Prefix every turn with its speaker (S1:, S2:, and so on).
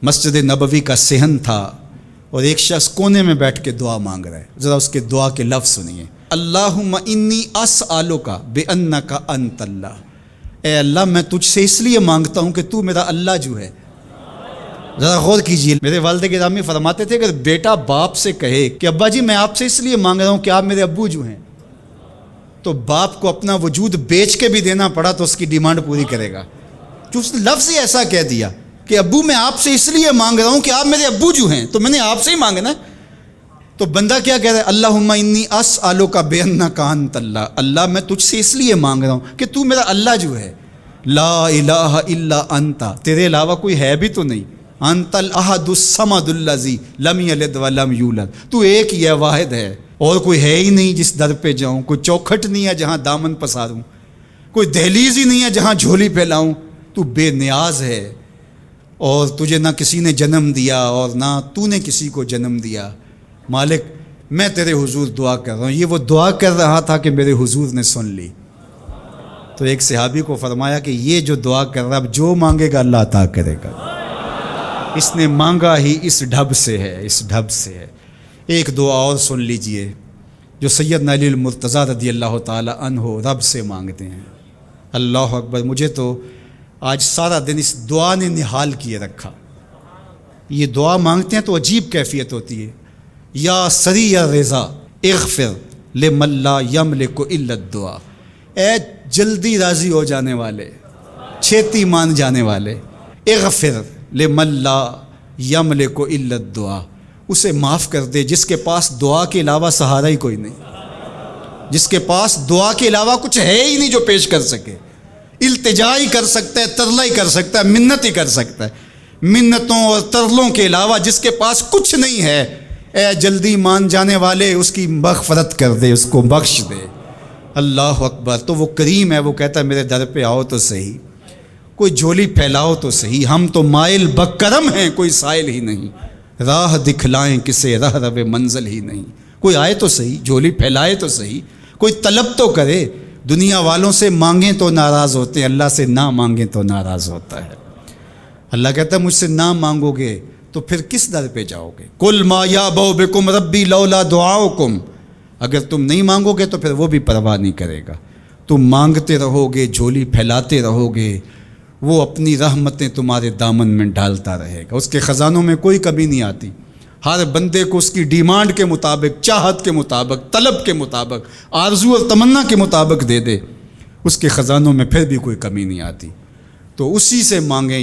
S1: مسجد نبوی کا صحن تھا اور ایک شخص کونے میں بیٹھ کے دعا مانگ رہا ہے. ذرا اس کے دعا کے لفظ سنیے. اللہم انی اسألک بانک انت اللہ. اے اللہ میں تجھ سے اس لیے مانگتا ہوں کہ تو میرا اللہ جو ہے. ذرا غور کیجیے. میرے والد گرامی فرماتے تھے کہ بیٹا باپ سے کہے کہ ابا جی میں آپ سے اس لیے مانگ رہا ہوں کہ آپ میرے ابو جو ہیں، تو باپ کو اپنا وجود بیچ کے بھی دینا پڑا تو اس کی ڈیمانڈ پوری کرے گا. جو اس نے لفظ ہی ایسا کہہ دیا کہ ابو میں آپ سے اس لیے مانگ رہا ہوں کہ آپ میرے ابو جو ہیں، تو میں نے آپ سے ہی مانگنا ہے. تو بندہ کیا کہہ رہا ہے؟ اللہم انی اسألک بانک انت اللہ. اللہ میں تجھ سے اس لیے مانگ رہا ہوں کہ تو میرا اللہ جو ہے. لا الہ الا انت، تیرے علاوہ کوئی ہے بھی تو نہیں. انت الاحد الصمد الذی لم یلد ولم یولد. تو ایک ہی ہے، واحد ہے، اور کوئی ہے ہی نہیں جس در پہ جاؤں. کوئی چوکھٹ نہیں ہے جہاں دامن پساروں، کوئی دہلیز ہی نہیں ہے جہاں جھولی پھیلاؤں. تو بے نیاز ہے، اور تجھے نہ کسی نے جنم دیا اور نہ تو نے کسی کو جنم دیا. مالک میں تیرے حضور دعا کر رہا ہوں. یہ وہ دعا کر رہا تھا کہ میرے حضور نے سن لی. تو ایک صحابی کو فرمایا کہ یہ جو دعا کر رہا ہے اب جو مانگے گا اللہ عطا کرے گا. اس نے مانگا ہی اس ڈھب سے ہے، اس ڈھب سے ہے. ایک دعا اور سن لیجئے جو سیدنا علی المرتضیٰ رضی اللہ تعالی عنہ رب سے مانگتے ہیں. اللہ اکبر. مجھے تو آج سارا دن اس دعا نے نحال کیے رکھا. یہ دعا مانگتے ہیں تو عجیب کیفیت ہوتی ہے. یا سریع الرضا اغفر لمن لا یملک الا الدعاء. اے جلدی راضی ہو جانے والے، چھیتی مان جانے والے، اغفر لمن لا یملک الا الدعاء. اسے معاف کر دے جس کے پاس دعا کے علاوہ سہارا ہی کوئی نہیں، جس کے پاس دعا کے علاوہ کچھ ہے ہی نہیں جو پیش کر سکے. التجا ہی کر سکتا ہے، ترلا ہی کر سکتا ہے، منت ہی کر سکتا ہے. منتوں اور ترلوں کے علاوہ جس کے پاس کچھ نہیں ہے، اے جلدی مان جانے والے اس کی مغفرت کر دے، اس کو بخش دے. اللہ اکبر. تو وہ کریم ہے، وہ کہتا ہے میرے در پہ آؤ تو صحیح، کوئی جھولی پھیلاؤ تو صحیح. ہم تو مائل بکرم ہیں، کوئی سائل ہی نہیں. راہ دکھلائیں کسے رہ رو منزل ہی نہیں. کوئی آئے تو صحیح، جھولی پھیلائے تو صحیح، کوئی طلب تو کرے. دنیا والوں سے مانگیں تو ناراض ہوتے ہیں، اللہ سے نہ مانگیں تو ناراض ہوتا ہے. اللہ کہتا ہے مجھ سے نہ مانگو گے تو پھر کس در پہ جاؤ گے؟ قل ما یعبؤ بکم ربی لولا دعاؤکم. اگر تم نہیں مانگو گے تو پھر وہ بھی پرواہ نہیں کرے گا. تم مانگتے رہو گے، جھولی پھیلاتے رہو گے، وہ اپنی رحمتیں تمہارے دامن میں ڈالتا رہے گا. اس کے خزانوں میں کوئی کمی نہیں آتی. ہر بندے کو اس کی ڈیمانڈ کے مطابق، چاہت کے مطابق، طلب کے مطابق، آرزو اور تمنا کے مطابق دے دے. اس کے خزانوں میں پھر بھی کوئی کمی نہیں آتی. تو اسی سے مانگیں.